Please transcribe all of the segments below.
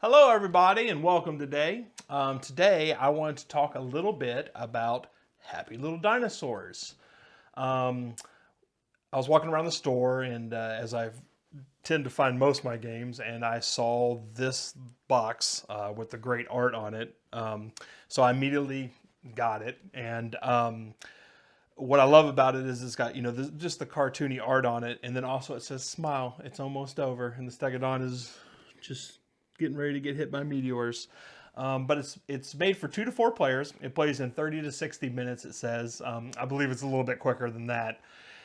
Hello, everybody, and welcome today. Today, I want to talk a little bit about Happy Little Dinosaurs. Um, I was walking around the store, and as I tend to find most of my games, and I saw this box with the great art on it. So I immediately got it, and what I love about it is it's got just the cartoony art on it, and then also it says "Smile, it's almost over," and the Stegodon is just getting ready to get hit by meteors. But it's made for 2 to 4 players. It plays in 30 to 60 minutes. It says. I believe it's a little bit quicker than that,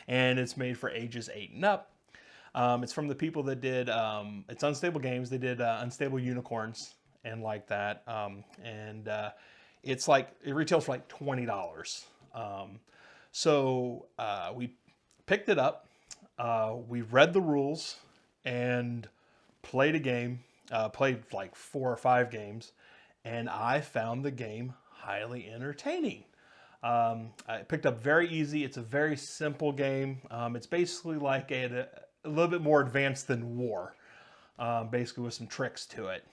and it's made for ages 8 and up. It's from the people that did it's Unstable Games. They did Unstable Unicorns and like that, and it's like it retails for like $20. So we picked it up. We read the rules and played a game. Played like 4 or 5 games, and I found the game highly entertaining. I picked up very easy. It's a very simple game. It's basically like a little bit more advanced than War, basically with some tricks to it.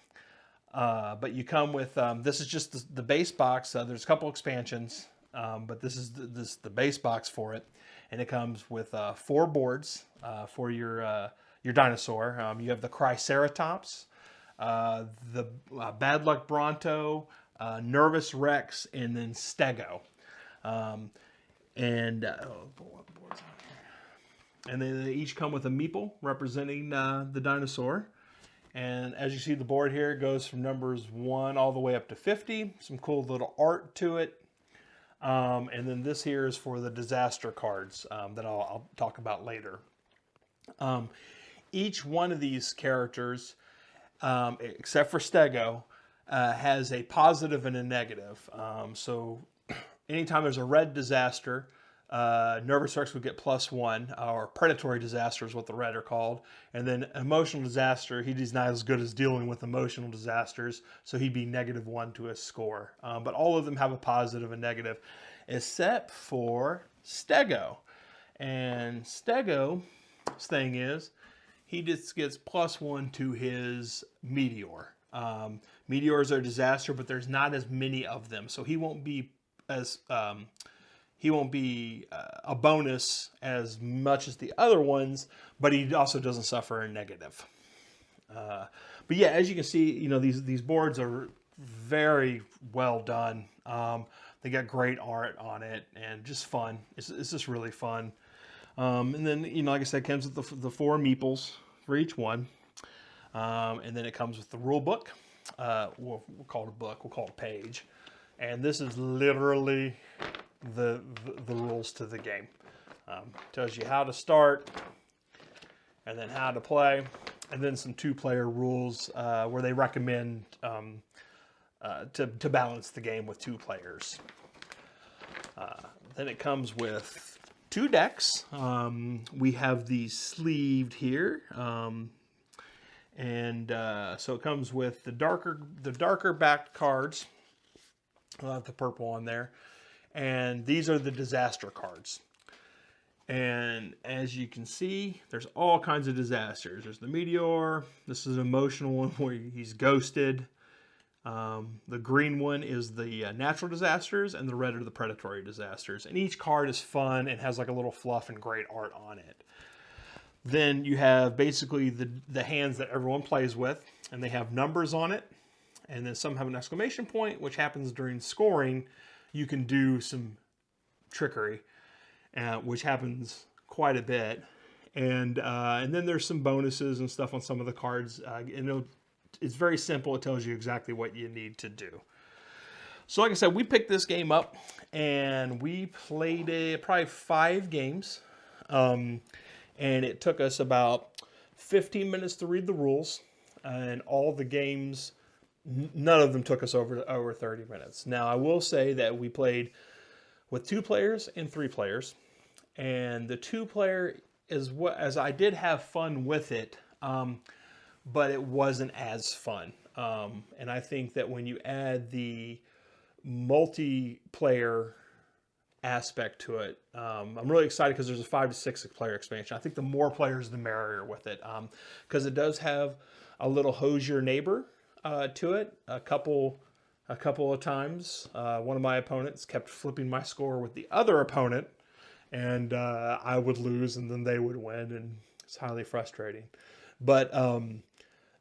But you come with this is just the base box. There's a couple expansions, but this is the base box for it, and it comes with 4 boards for your dinosaur. You have the Triceratops, the Bad Luck Bronto, Nervous Rex, and then Stego. And they each come with a meeple representing the dinosaur. And as you see, the board here goes from numbers 1 all the way up to 50. Some cool little art to it. And then this here is for the disaster cards that I'll talk about later. Each one of these characters, except for Stego, has a positive and a negative. So anytime there's a red disaster, Nervous Rex would get +1, or predatory disaster is what the red are called. And then emotional disaster, he's not as good as dealing with emotional disasters, so he'd be -1 to his score. But all of them have a positive and negative, except for Stego. And Stego's thing is, he just gets +1 to his meteor. Meteors are a disaster, but there's not as many of them, so he won't be as a bonus as much as the other ones, but he also doesn't suffer a negative. But yeah, as you can see, these boards are very well done. They got great art on it and just fun. It's just really fun. And then, like I said, it comes with the 4 meeples for each one. And then it comes with the rule book. We'll call it a book. We'll call it a page. And this is literally the rules to the game. Tells you how to start, and then how to play, and then some 2-player rules where they recommend to balance the game with 2 players. Then it comes with 2 decks. We have these sleeved here, and so it comes with the darker backed cards. I'll have the purple on there, and these are the disaster cards. And as you can see, there's all kinds of disasters. There's the meteor. This is an emotional one where he's ghosted. The green one is the natural disasters, and the red are the predatory disasters. And each card is fun and has like a little fluff and great art on it. Then you have basically the hands that everyone plays with, and they have numbers on it. And then some have an exclamation point, which happens during scoring. You can do some trickery, which happens quite a bit. And then there's some bonuses and stuff on some of the cards. It's very simple. It tells you exactly what you need to do. So like I said, we picked this game up, and we played probably 5 games. And it took us about 15 minutes to read the rules. And all the games, none of them took us over 30 minutes. Now, I will say that we played with 2 players and 3 players. And the 2-player as I did have fun with it, but it wasn't as fun. And I think that when you add the multiplayer aspect to it, I'm really excited because there's a 5 to 6 player expansion. I think the more players, the merrier with it, because it does have a little hose your neighbor to it a couple of times. One of my opponents kept flipping my score with the other opponent, and I would lose, and then they would win, and it's highly frustrating. But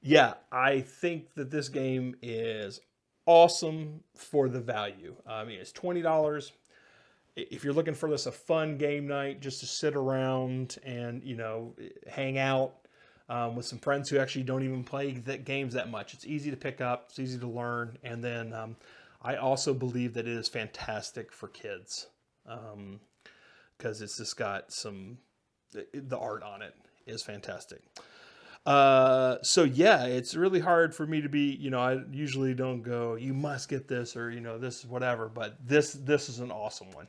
yeah, I think that this game is awesome for the value. I mean, it's $20. If you're looking for this a fun game night, just to sit around and hang out with some friends who actually don't even play games that much, it's easy to pick up, it's easy to learn, and then I also believe that it is fantastic for kids because it's just got the art on it is fantastic. So yeah, it's really hard for me to be, I usually don't go, you must get this, or, this is whatever, but this is an awesome one.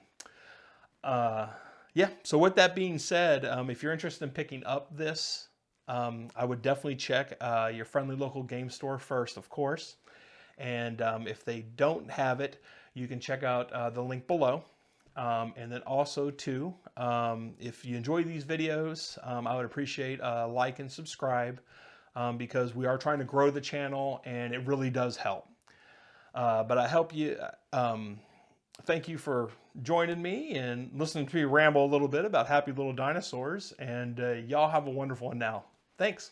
Yeah. So with that being said, if you're interested in picking up this, I would definitely check, your friendly local game store first, of course. And, if they don't have it, you can check out, the link below. And then also too, if you enjoy these videos, I would appreciate a like and subscribe, because we are trying to grow the channel and it really does help. But I hope you, thank you for joining me and listening to me ramble a little bit about Happy Little Dinosaurs, and y'all have a wonderful one now. Thanks.